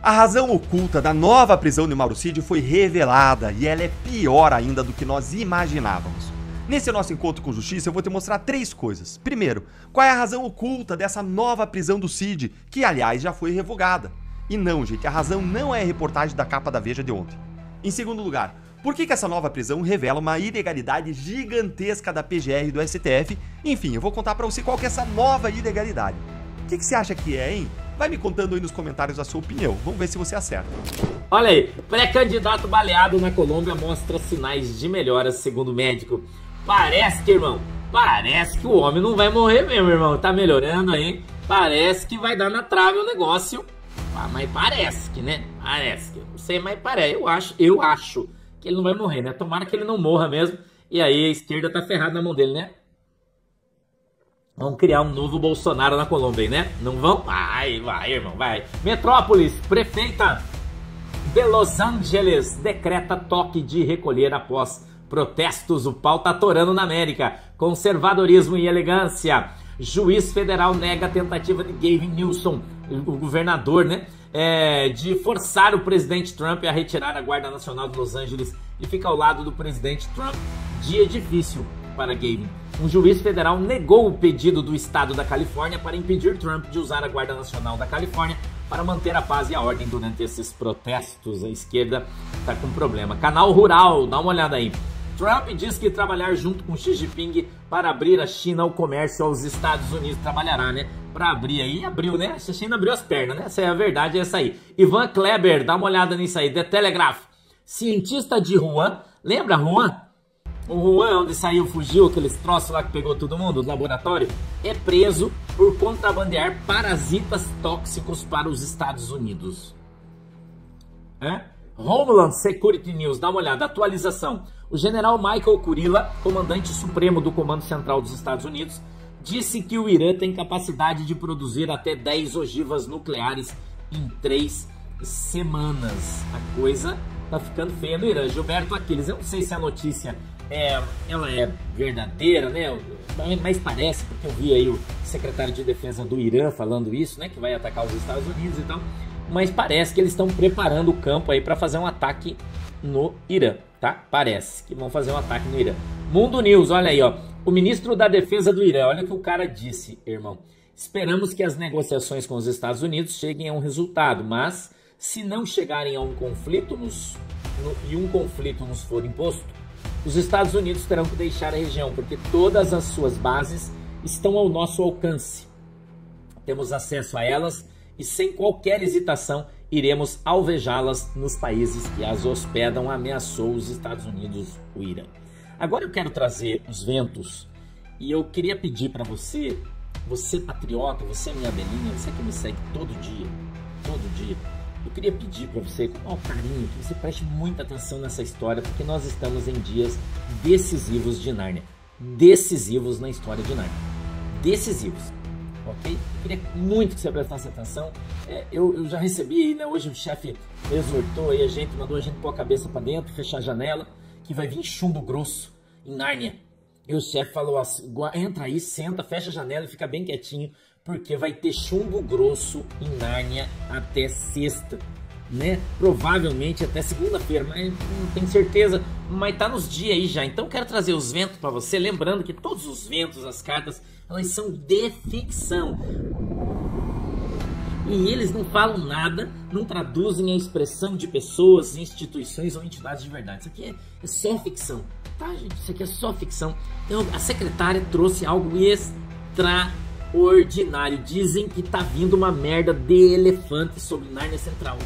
A razão oculta da nova prisão de Mauro Cid foi revelada e ela é pior ainda do que nós imaginávamos. Nesse nosso encontro com justiça eu vou te mostrar 3 coisas. Primeiro, qual é a razão oculta dessa nova prisão do Cid, que aliás já foi revogada. E não, gente, a razão não é a reportagem da capa da Veja de ontem. Em segundo lugar, por que essa nova prisão revela uma ilegalidade gigantesca da PGR e do STF? Enfim, eu vou contar pra você qual que é essa nova ilegalidade. O que você acha que é, hein? Vai me contando aí nos comentários a sua opinião. Vamos ver se você acerta. Olha aí, pré-candidato baleado na Colômbia mostra sinais de melhoras segundo o médico. Parece que, irmão, parece que o homem não vai morrer mesmo, irmão. Tá melhorando aí. Parece que vai dar na trave o negócio. Ah, mas parece que, né? Parece que. Não sei, mas parece. Eu acho que ele não vai morrer, né? Tomara que ele não morra mesmo. E aí a esquerda tá ferrada na mão dele, né? Vão criar um novo Bolsonaro na Colômbia, né? Não vão? Vai, irmão, vai. Metrópolis, prefeita de Los Angeles decreta toque de recolher após protestos. O pau tá atorando na América. Conservadorismo e elegância. Juiz federal nega a tentativa de Gavin Newsom, o governador, né? De forçar o presidente Trump a retirar a Guarda Nacional de Los Angeles e fica ao lado do presidente Trump. Dia difícil para Gavin. Um juiz federal negou o pedido do estado da Califórnia para impedir Trump de usar a Guarda Nacional da Califórnia para manter a paz e a ordem durante esses protestos. A esquerda está com problema. Canal Rural, dá uma olhada aí. Trump diz que trabalhar junto com Xi Jinping para abrir a China ao comércio aos Estados Unidos. Trabalhará, né? Para abrir aí. Abriu, né? A China abriu as pernas, né? Essa é a verdade, é essa aí. Ivan Kleber, dá uma olhada nisso aí. The Telegraph. Cientista de Wuhan. Lembra Wuhan? O Wuhan, onde saiu, fugiu, aqueles troços lá que pegou todo mundo do laboratório, é preso por contrabandear parasitas tóxicos para os Estados Unidos. Homeland Security News, dá uma olhada, atualização. O general Michael Kurilla, comandante supremo do Comando Central dos Estados Unidos, disse que o Irã tem capacidade de produzir até 10 ogivas nucleares em 3 semanas. A coisa tá ficando feia no Irã. Gilberto Aquiles, eu não sei se a notícia ela é verdadeira, né? Mas parece, porque eu vi aí o secretário de defesa do Irã falando isso, né? Que vai atacar os Estados Unidos e tal. Mas parece que eles estão preparando o campo aí para fazer um ataque no Irã, tá? Parece que vão fazer um ataque no Irã. Mundo News, olha aí, ó. O ministro da defesa do Irã, olha o que o cara disse, irmão. Esperamos que as negociações com os Estados Unidos cheguem a um resultado, mas se não chegarem a um conflito e um conflito nos for imposto, os Estados Unidos terão que deixar a região, porque todas as suas bases estão ao nosso alcance. Temos acesso a elas e sem qualquer hesitação iremos alvejá-las nos países que as hospedam, ameaçou os Estados Unidos, o Irã. Agora eu quero trazer os ventos e eu queria pedir para você, você patriota, você minha abelhinha, você que me segue todo dia, eu queria pedir para você, com maior carinho, que você preste muita atenção nessa história, porque nós estamos em dias decisivos de Nárnia. Decisivos na história de Nárnia. Decisivos. Ok? Eu queria muito que você prestasse atenção. Eu já recebi aí, né? Hoje o chefe exortou aí a gente, mandou a gente pôr a cabeça para dentro, fechar a janela, que vai vir chumbo grosso em Nárnia. E o chefe falou assim, entra aí, senta, fecha a janela e fica bem quietinho, porque vai ter chumbo grosso em Nárnia até sexta, né? Provavelmente até segunda-feira, mas não tenho certeza, mas tá nos dias aí já. Então quero trazer os ventos para você, lembrando que todos os ventos, as cartas, elas são de ficção. E eles não falam nada, não traduzem a expressão de pessoas, instituições ou entidades de verdade. Isso aqui é só ficção, tá, gente? Isso aqui é só ficção. Então a secretária trouxe algo extraordinário. Dizem que tá vindo uma merda de elefante sobre Nárnia Central.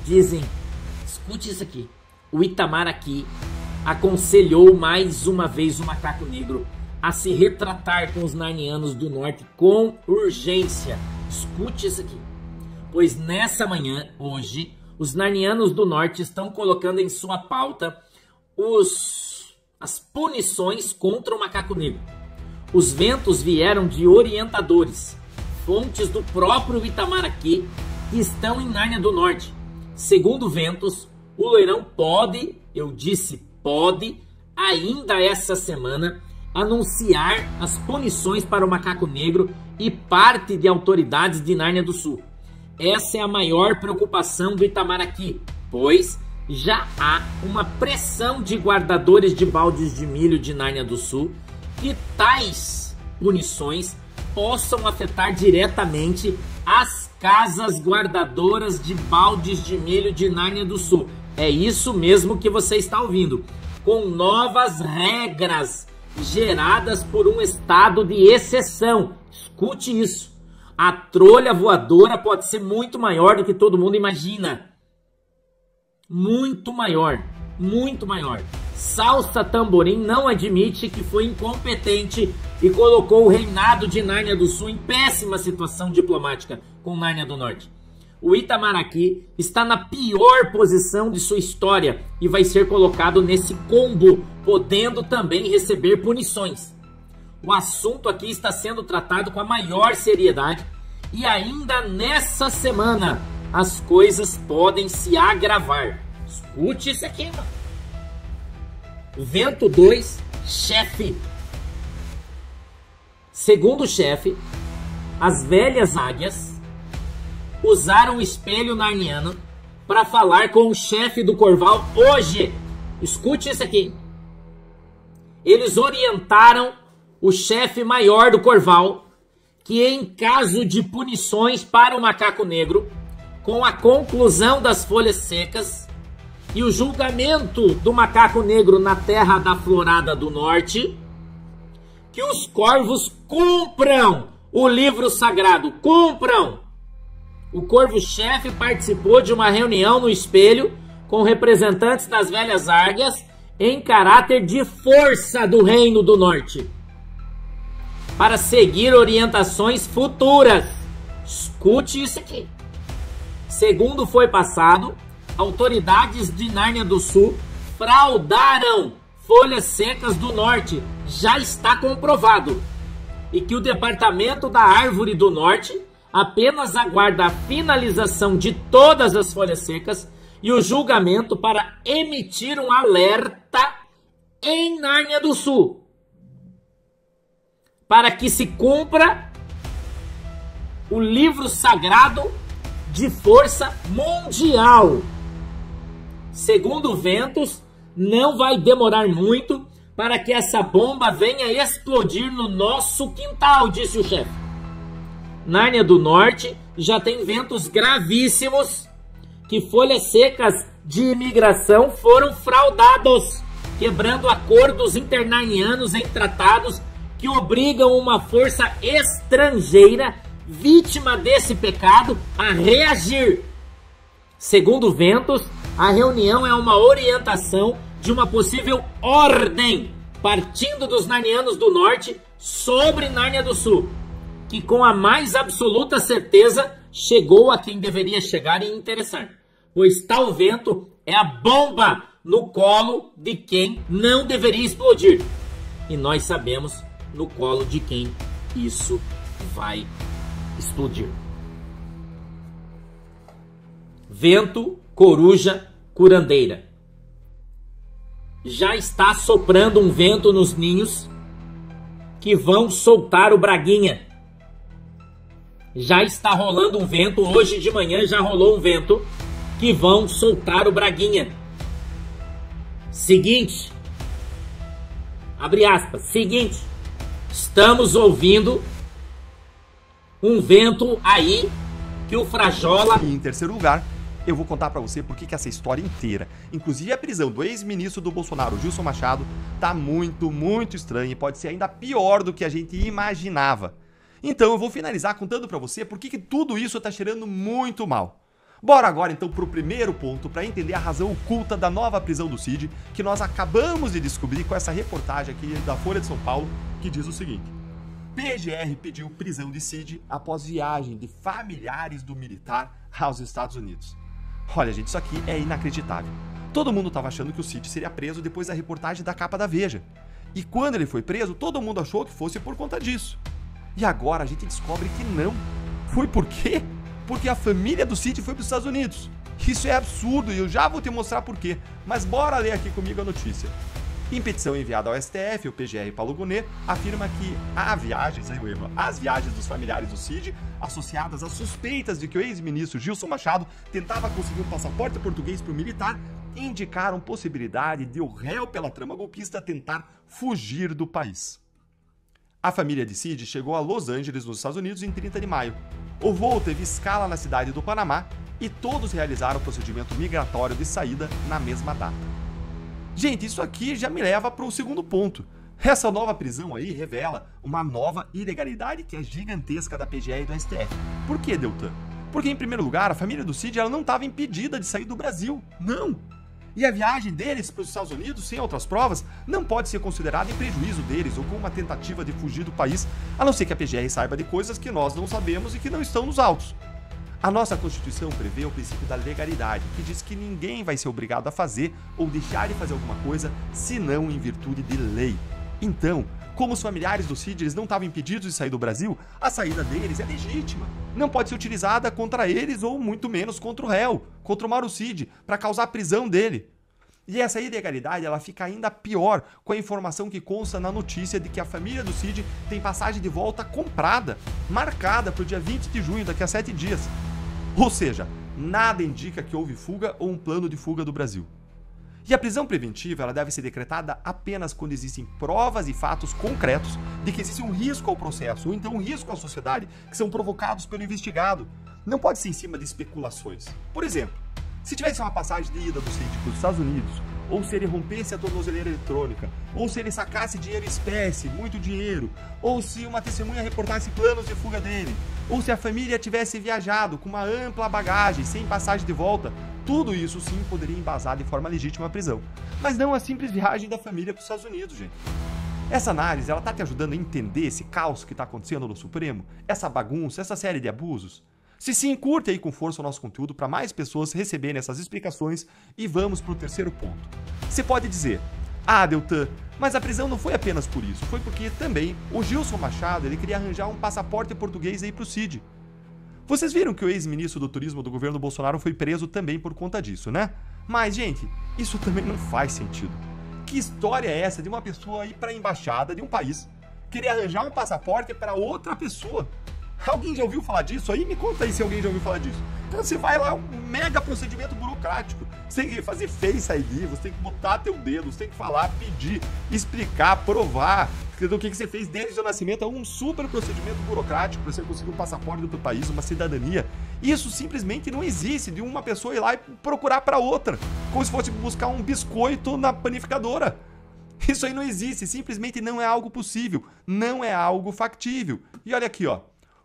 Dizem, escute isso aqui. O Itamaraty aconselhou mais uma vez o macaco negro a se retratar com os narnianos do norte com urgência. Escute isso aqui. Pois nessa manhã, hoje, os narnianos do norte estão colocando em sua pauta as punições contra o macaco negro. Os ventos vieram de orientadores, fontes do próprio Itamaraty, que estão em Nárnia do Norte. Segundo ventos, o loirão pode, eu disse pode, ainda essa semana, anunciar as punições para o macaco negro e parte de autoridades de Nárnia do Sul. Essa é a maior preocupação do Itamaraty, pois já há uma pressão de guardadores de baldes de milho de Nárnia do Sul que tais punições possam afetar diretamente as casas guardadoras de baldes de milho de Nárnia do Sul. É isso mesmo que você está ouvindo, com novas regras geradas por um estado de exceção. Escute isso. A trolha voadora pode ser muito maior do que todo mundo imagina. Muito maior. Muito maior. Salsa Tamborim não admite que foi incompetente e colocou o reinado de Nárnia do Sul em péssima situação diplomática com Nárnia do Norte. O Itamaraty está na pior posição de sua história e vai ser colocado nesse combo, podendo também receber punições. O assunto aqui está sendo tratado com a maior seriedade e ainda nessa semana as coisas podem se agravar. Escute isso aqui, mano. Vento 2, chefe. Segundo o chefe, as velhas águias usaram o espelho narniano para falar com o chefe do Corval hoje. Escute isso aqui. Eles orientaram o chefe maior do Corval que em caso de punições para o macaco negro, com a conclusão das folhas secas e o julgamento do macaco negro na terra da Florada do Norte, que os corvos cumpram o livro sagrado, cumpram. O corvo-chefe participou de uma reunião no espelho com representantes das velhas águias em caráter de força do Reino do Norte, para seguir orientações futuras. Escute isso aqui. Segundo foi passado, autoridades de Nárnia do Sul fraudaram folhas secas do Norte. Já está comprovado. E que o Departamento da Árvore do Norte apenas aguarda a finalização de todas as folhas secas e o julgamento para emitir um alerta em Nárnia do Sul, para que se cumpra o livro sagrado de força mundial. Segundo Ventos, não vai demorar muito para que essa bomba venha explodir no nosso quintal, disse o chefe. Nárnia do Norte já tem ventos gravíssimos, que folhas secas de imigração foram fraudados, quebrando acordos internarnianos em tratados que obrigam uma força estrangeira vítima desse pecado a reagir. Segundo Ventos, a reunião é uma orientação de uma possível ordem partindo dos narnianos do Norte sobre Nárnia do Sul, que com a mais absoluta certeza chegou a quem deveria chegar e interessar, pois tal vento é a bomba no colo de quem não deveria explodir. E nós sabemos no colo de quem isso vai explodir. Vento, coruja, curandeira. Já está soprando um vento nos ninhos que vão soltar o Braguinha. Já está rolando um vento, hoje de manhã já rolou um vento que vão soltar o Braguinha. Seguinte, abre aspas, seguinte, estamos ouvindo um vento aí que o Frajola... E em terceiro lugar, eu vou contar pra você por que essa história inteira, inclusive a prisão do ex-ministro do Bolsonaro, Gilson Machado, tá muito estranha e pode ser ainda pior do que a gente imaginava. Então eu vou finalizar contando pra você por que tudo isso tá cheirando muito mal. Bora agora então pro primeiro ponto para entender a razão oculta da nova prisão do Cid, que nós acabamos de descobrir com essa reportagem aqui da Folha de São Paulo, que diz o seguinte: PGR pediu prisão de Cid após viagem de familiares do militar aos Estados Unidos. Olha, gente, isso aqui é inacreditável. Todo mundo estava achando que o Cid seria preso depois da reportagem da capa da Veja. E quando ele foi preso, todo mundo achou que fosse por conta disso. E agora a gente descobre que não. Foi por quê? Porque a família do Cid foi para os Estados Unidos. Isso é absurdo e eu já vou te mostrar por quê. Mas bora ler aqui comigo a notícia. Em petição enviada ao STF, o PGR Paulo Gonet afirma que as viagens dos familiares do Cid, associadas às suspeitas de que o ex-ministro Gilson Machado tentava conseguir um passaporte português para o militar, indicaram possibilidade de o réu pela trama golpista tentar fugir do país. A família de Cid chegou a Los Angeles, nos Estados Unidos, em 30 de maio. O voo teve escala na cidade do Panamá e todos realizaram o procedimento migratório de saída na mesma data. Gente, isso aqui já me leva para o segundo ponto. Essa nova prisão aí revela uma nova ilegalidade que é gigantesca da PGR e do STF. Por que, Deltan? Porque, em primeiro lugar, a família do Cid ela não estava impedida de sair do Brasil. Não! E a viagem deles para os Estados Unidos, sem outras provas, não pode ser considerada em prejuízo deles ou como uma tentativa de fugir do país, a não ser que a PGR saiba de coisas que nós não sabemos e que não estão nos autos. A nossa Constituição prevê o princípio da legalidade, que diz que ninguém vai ser obrigado a fazer ou deixar de fazer alguma coisa, senão em virtude de lei. Então, como os familiares do Cid eles não estavam impedidos de sair do Brasil, a saída deles é legítima. Não pode ser utilizada contra eles ou muito menos contra o réu, contra o Mauro Cid, para causar a prisão dele. E essa ilegalidade ela fica ainda pior com a informação que consta na notícia de que a família do Cid tem passagem de volta comprada, marcada para o dia 20 de junho, daqui a 7 dias. Ou seja, nada indica que houve fuga ou um plano de fuga do Brasil. E a prisão preventiva ela deve ser decretada apenas quando existem provas e fatos concretos de que existe um risco ao processo ou então um risco à sociedade que são provocados pelo investigado. Não pode ser em cima de especulações. Por exemplo, se tivesse uma passagem de ida do Cid para os Estados Unidos, ou se ele rompesse a tornozeleira eletrônica, ou se ele sacasse dinheiro em espécie, muito dinheiro, ou se uma testemunha reportasse planos de fuga dele, ou se a família tivesse viajado com uma ampla bagagem, sem passagem de volta, tudo isso sim poderia embasar de forma legítima a prisão. Mas não a simples viagem da família para os Estados Unidos, gente. Essa análise, ela tá te ajudando a entender esse caos que está acontecendo no Supremo? Essa bagunça, essa série de abusos? Se sim, curte aí com força o nosso conteúdo para mais pessoas receberem essas explicações e vamos para o terceiro ponto. Você pode dizer, Deltan, mas a prisão não foi apenas por isso, foi porque também o Gilson Machado ele queria arranjar um passaporte português aí para o Cid. Vocês viram que o ex-ministro do turismo do governo Bolsonaro foi preso também por conta disso, né? Mas, gente, isso também não faz sentido. Que história é essa de uma pessoa ir para a embaixada de um país querer arranjar um passaporte para outra pessoa? Alguém já ouviu falar disso? Aí me conta aí se alguém já ouviu falar disso. Então você vai lá, é um mega procedimento burocrático. Você tem que fazer Face ID, você tem que botar teu dedo, você tem que falar, pedir, explicar, provar do que você fez desde o seu nascimento. É um super procedimento burocrático para você conseguir um passaporte do teu país, uma cidadania. Isso simplesmente não existe de uma pessoa ir lá e procurar para outra, como se fosse buscar um biscoito na panificadora. Isso aí não existe, simplesmente não é algo possível, não é algo factível. E olha aqui, ó.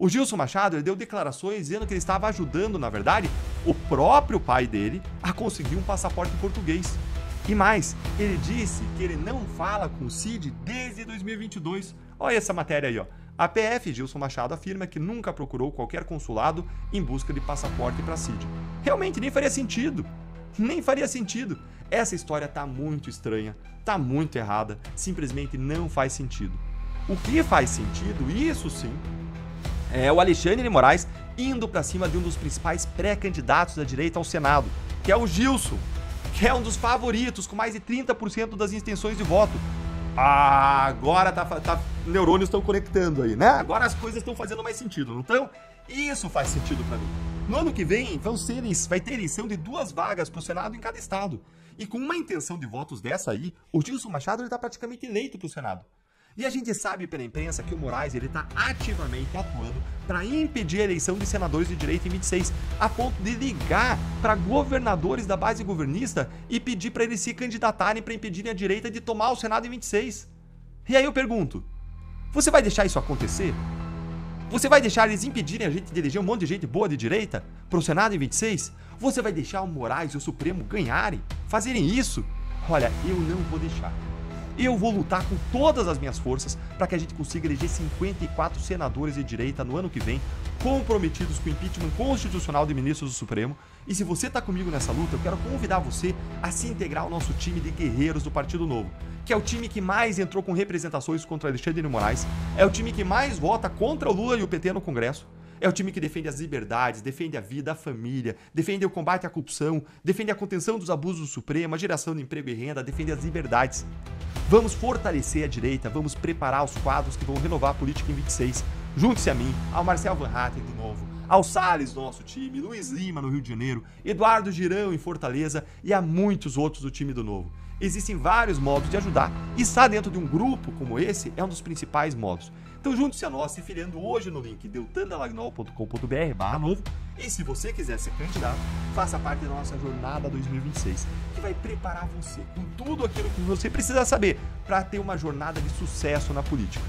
O Gilson Machado ele deu declarações dizendo que ele estava ajudando, na verdade, o próprio pai dele a conseguir um passaporte português. E mais, ele disse que ele não fala com o Cid desde 2022. Olha essa matéria aí, ó. A PF Gilson Machado afirma que nunca procurou qualquer consulado em busca de passaporte para Cid. Realmente, nem faria sentido. Nem faria sentido. Essa história tá muito estranha, tá muito errada, simplesmente não faz sentido. O que faz sentido, isso sim, é o Alexandre de Moraes indo para cima de um dos principais pré-candidatos da direita ao Senado, que é o Gilson, que é um dos favoritos, com mais de 30% das intenções de voto. Agora neurônios estão conectando aí, né? Agora as coisas estão fazendo mais sentido, não estão? Isso faz sentido para mim. No ano que vem vai ter eleição de 2 vagas para o Senado em cada estado. E com uma intenção de votos dessa aí, o Gilson Machado está praticamente eleito para o Senado. E a gente sabe pela imprensa que o Moraes está ativamente atuando para impedir a eleição de senadores de direita em 26, a ponto de ligar para governadores da base governista e pedir para eles se candidatarem para impedirem a direita de tomar o Senado em 26. E aí eu pergunto, você vai deixar isso acontecer? Você vai deixar eles impedirem a gente de eleger um monte de gente boa de direita para o Senado em 26? Você vai deixar o Moraes e o Supremo ganharem? Fazerem isso? Olha, eu não vou deixar. Eu vou lutar com todas as minhas forças para que a gente consiga eleger 54 senadores de direita no ano que vem, comprometidos com o impeachment constitucional de ministros do Supremo. E se você está comigo nessa luta, eu quero convidar você a se integrar ao nosso time de guerreiros do Partido Novo, que é o time que mais entrou com representações contra Alexandre de Moraes, é o time que mais vota contra o Lula e o PT no Congresso, é o time que defende as liberdades, defende a vida, a família, defende o combate à corrupção, defende a contenção dos abusos do Supremo, a geração de emprego e renda, defende as liberdades. Vamos fortalecer a direita, vamos preparar os quadros que vão renovar a política em 26. Junte-se a mim, ao Marcel Van Hatten do Novo, ao Salles do nosso time, Luiz Lima no Rio de Janeiro, Eduardo Girão em Fortaleza e a muitos outros do time do Novo. Existem vários modos de ajudar e estar dentro de um grupo como esse é um dos principais modos. Então junte-se a nós se filiando hoje no link deltandalagnol.com.br/novo e se você quiser ser candidato, faça parte da nossa jornada 2026, que vai preparar você com tudo aquilo que você precisa saber para ter uma jornada de sucesso na política.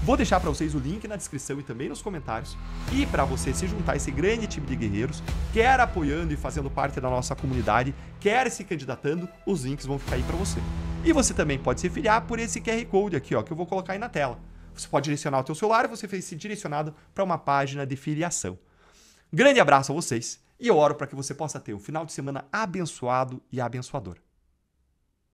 Vou deixar para vocês o link na descrição e também nos comentários. E para você se juntar a esse grande time de guerreiros, quer apoiando e fazendo parte da nossa comunidade, quer se candidatando, os links vão ficar aí para você. E você também pode se filiar por esse QR Code aqui, ó, que eu vou colocar aí na tela. Você pode direcionar o teu celular e você vai ser direcionado para uma página de filiação. Grande abraço a vocês e eu oro para que você possa ter um final de semana abençoado e abençoador.